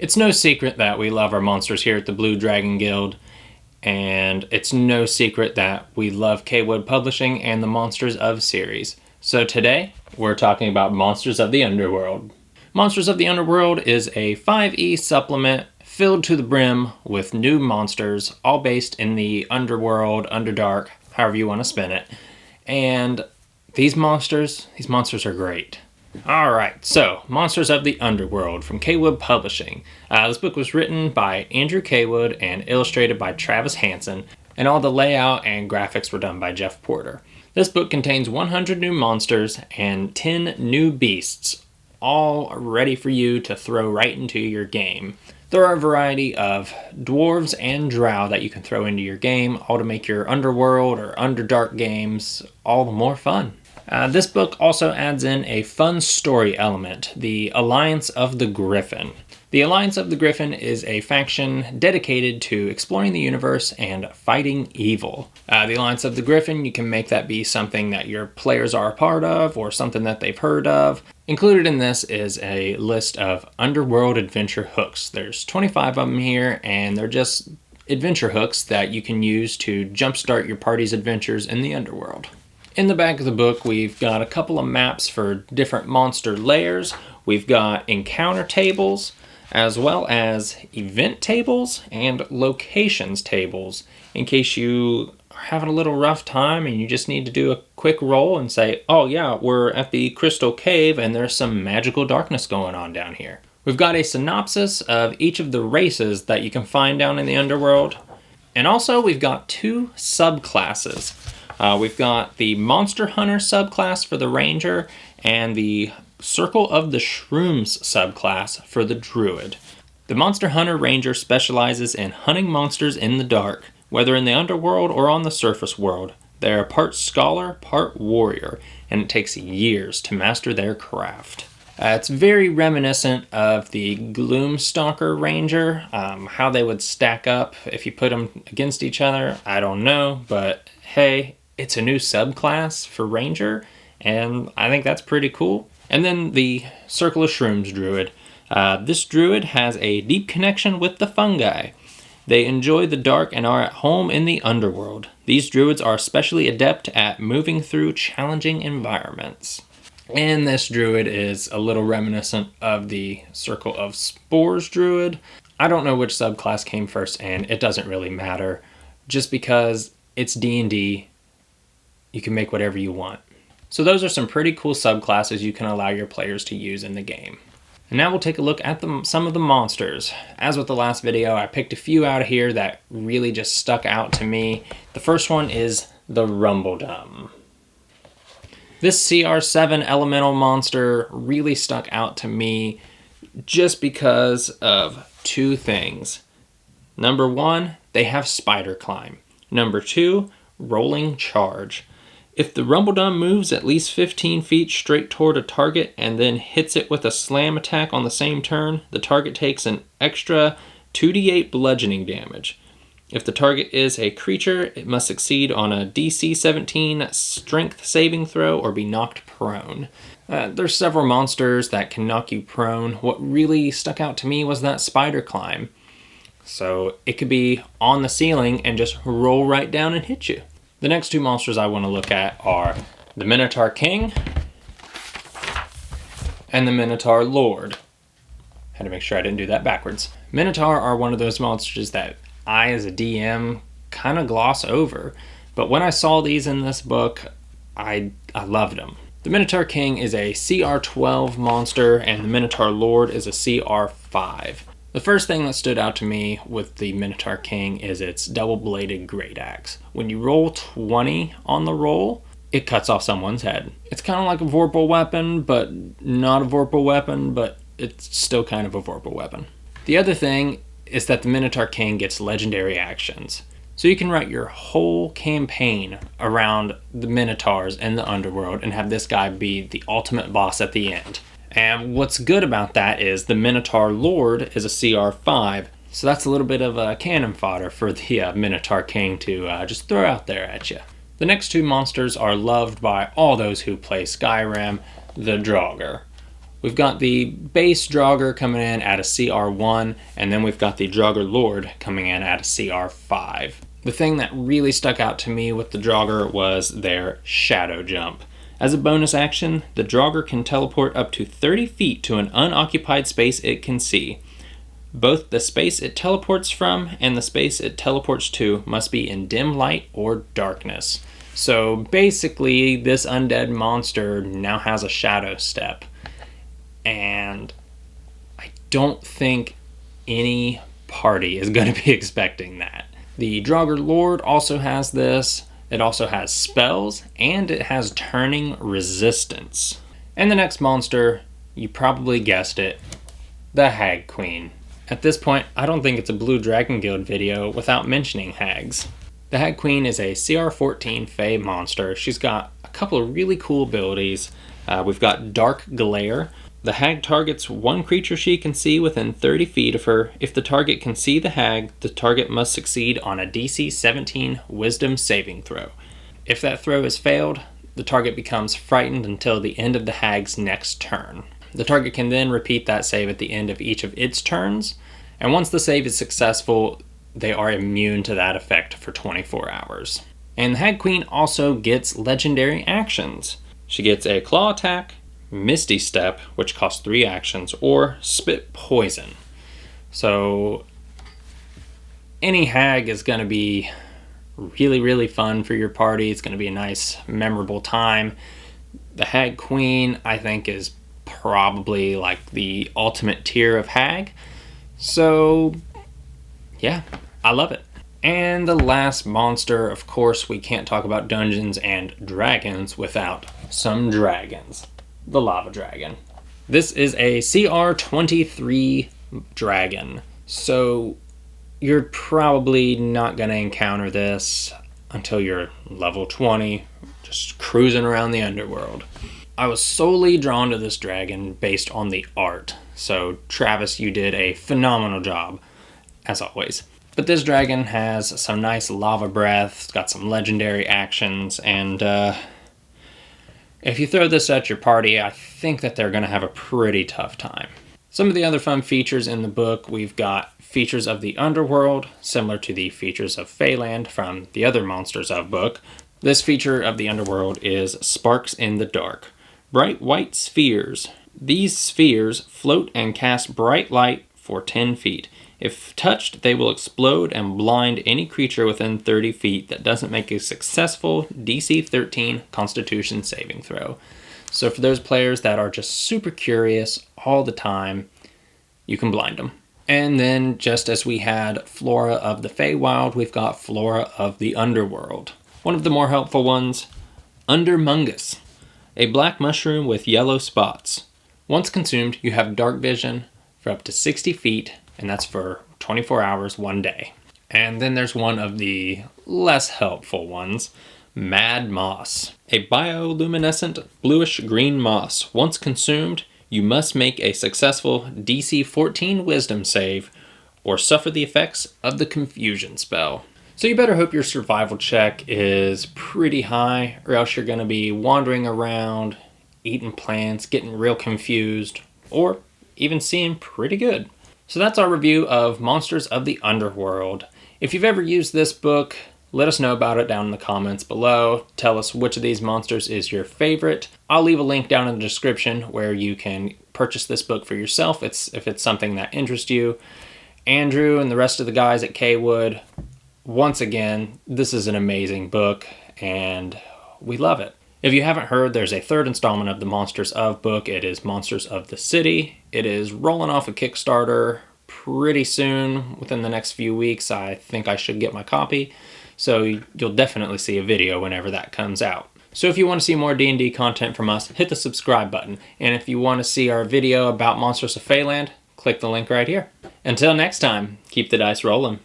It's no secret that we love our monsters here at the Blue Dragon Guild, and it's no secret that we love Cawood Publishing and the Monsters of series. So today, we're talking about Monsters of the Underworld. Monsters of the Underworld is a 5e supplement filled to the brim with new monsters, all based in the Underworld, Underdark, however you want to spin it. And these monsters are great. Alright, so Monsters of the Underworld from Cawood Publishing. This book was written by Andrew Cawood and illustrated by Travis Hansen, and all the layout and graphics were done by Jeff Porter. This book contains 100 new monsters and 10 new beasts, all ready for you to throw right into your game. There are a variety of dwarves and drow that you can throw into your game, all to make your Underworld or Underdark games all the more fun. This book also adds in a fun story element, the Alliance of the Griffin. The Alliance of the Griffin is a faction dedicated to exploring the universe and fighting evil. The Alliance of the Griffin, you can make that be something that your players are a part of or something that they've heard of. Included in this is a list of Underworld adventure hooks. There's 25 of them here, and they're just adventure hooks that you can use to jumpstart your party's adventures in the Underworld. In the back of the book, we've got a couple of maps for different monster layers. We've got encounter tables, as well as event tables and locations tables, in case you are having a little rough time and you just need to do a quick roll and say, oh yeah, we're at the Crystal Cave and there's some magical darkness going on down here. We've got a synopsis of each of the races that you can find down in the Underworld. And also we've got two subclasses. We've got the Monster Hunter subclass for the Ranger and the Circle of the Shrooms subclass for the Druid. The Monster Hunter Ranger specializes in hunting monsters in the dark, whether in the Underworld or on the surface world. They are part scholar, part warrior, and it takes years to master their craft. It's very reminiscent of the Gloomstalker Ranger. How they would stack up if you put them against each other, I don't know, but hey, it's a new subclass for Ranger, and I think that's pretty cool. And then the Circle of Shrooms Druid. This Druid has a deep connection with the fungi. They enjoy the dark and are at home in the Underworld. These Druids are especially adept at moving through challenging environments. And this Druid is a little reminiscent of the Circle of Spores Druid. I don't know which subclass came first, and it doesn't really matter. Just because it's D&D, you can make whatever you want. So those are some pretty cool subclasses you can allow your players to use in the game. And now we'll take a look at some of the monsters. As with the last video, I picked a few out of here that really just stuck out to me. The first one is the Rumbledum. This CR7 elemental monster really stuck out to me just because of two things. Number one, they have spider climb. Number two, rolling charge. If the Rumbledum moves at least 15 feet straight toward a target and then hits it with a slam attack on the same turn, the target takes an extra 2d8 bludgeoning damage. If the target is a creature, it must succeed on a DC 17 strength saving throw or be knocked prone. There's several monsters that can knock you prone. What really stuck out to me was that spider climb. So it could be on the ceiling and just roll right down and hit you. The next two monsters I want to look at are the Minotaur King and the Minotaur Lord. Had to make sure I didn't do that backwards. Minotaur are one of those monsters that I, as a DM, kind of gloss over. But when I saw these in this book, I loved them. The Minotaur King is a CR12 monster, and the Minotaur Lord is a CR5. The first thing that stood out to me with the Minotaur King is its double-bladed great axe. When you roll 20 on the roll, it cuts off someone's head. It's kind of like a vorpal weapon, but not a vorpal weapon, but it's still kind of a vorpal weapon. The other thing is that the Minotaur King gets legendary actions. So you can write your whole campaign around the Minotaurs in the Underworld and have this guy be the ultimate boss at the end. And what's good about that is the Minotaur Lord is a CR5, so that's a little bit of a cannon fodder for the Minotaur King to just throw out there at you. The next two monsters are loved by all those who play Skyrim, the Draugr. We've got the base Draugr coming in at a CR1, and then we've got the Draugr Lord coming in at a CR5. The thing that really stuck out to me with the Draugr was their Shadow Jump. As a bonus action, the Draugr can teleport up to 30 feet to an unoccupied space it can see. Both the space it teleports from and the space it teleports to must be in dim light or darkness. So basically, this undead monster now has a shadow step. And I don't think any party is going to be expecting that. The Draugr Lord also has this. It also has spells, and it has turning resistance. And the next monster, you probably guessed it, the Hag Queen. At this point, I don't think it's a Blue Dragon Guild video without mentioning hags. The Hag Queen is a CR14 Fey monster. She's got a couple of really cool abilities. We've got Dark Glare. The hag targets one creature she can see within 30 feet of her. If the target can see the hag, the target must succeed on a DC 17 Wisdom saving throw. If that throw is failed, the target becomes frightened until the end of the hag's next turn. The target can then repeat that save at the end of each of its turns, and once the save is successful, they are immune to that effect for 24 hours. And the Hag Queen also gets legendary actions. She gets a claw attack, Misty Step, which costs 3 actions, or Spit Poison. So any hag is going to be really, really fun for your party. It's going to be a nice, memorable time. The Hag Queen, I think, is probably like the ultimate tier of hag. So yeah, I love it. And the last monster, of course, we can't talk about Dungeons and Dragons without some dragons. The Lava Dragon. This is a CR23 dragon, so you're probably not going to encounter this until you're level 20, just cruising around the Underworld. I was solely drawn to this dragon based on the art, so Travis, you did a phenomenal job, as always. But this dragon has some nice lava breath, it's got some legendary actions, and if you throw this at your party, I think that they're going to have a pretty tough time. Some of the other fun features in the book, we've got features of the Underworld, similar to the features of Feyland from the other Monsters of book. This feature of the Underworld is Sparks in the Dark. Bright white spheres. These spheres float and cast bright light for 10 feet. If touched, they will explode and blind any creature within 30 feet that doesn't make a successful DC 13 Constitution saving throw. So for those players that are just super curious all the time, you can blind them. And then, just as we had Flora of the Feywild, we've got Flora of the Underworld. One of the more helpful ones, Undermungus, a black mushroom with yellow spots. Once consumed, you have dark vision for up to 60 feet, and that's for 24 hours, 1 day. And then there's one of the less helpful ones, Mad Moss, a bioluminescent bluish-green moss. Once consumed, you must make a successful DC 14 Wisdom save or suffer the effects of the Confusion spell. So you better hope your survival check is pretty high, or else you're going to be wandering around, eating plants, getting real confused, or even seeing pretty good. So that's our review of Monsters of the Underworld. If you've ever used this book, let us know about it down in the comments below. Tell us which of these monsters is your favorite. I'll leave a link down in the description where you can purchase this book for yourself if it's something that interests you. Andrew and the rest of the guys at Cawood, once again, this is an amazing book and we love it. If you haven't heard, there's a third installment of the Monsters of book. It is Monsters of the City. It is rolling off a Kickstarter pretty soon. Within the next few weeks, I think I should get my copy. So you'll definitely see a video whenever that comes out. So if you want to see more D&D content from us, hit the subscribe button. And if you want to see our video about Monsters of Feyland, click the link right here. Until next time, keep the dice rolling.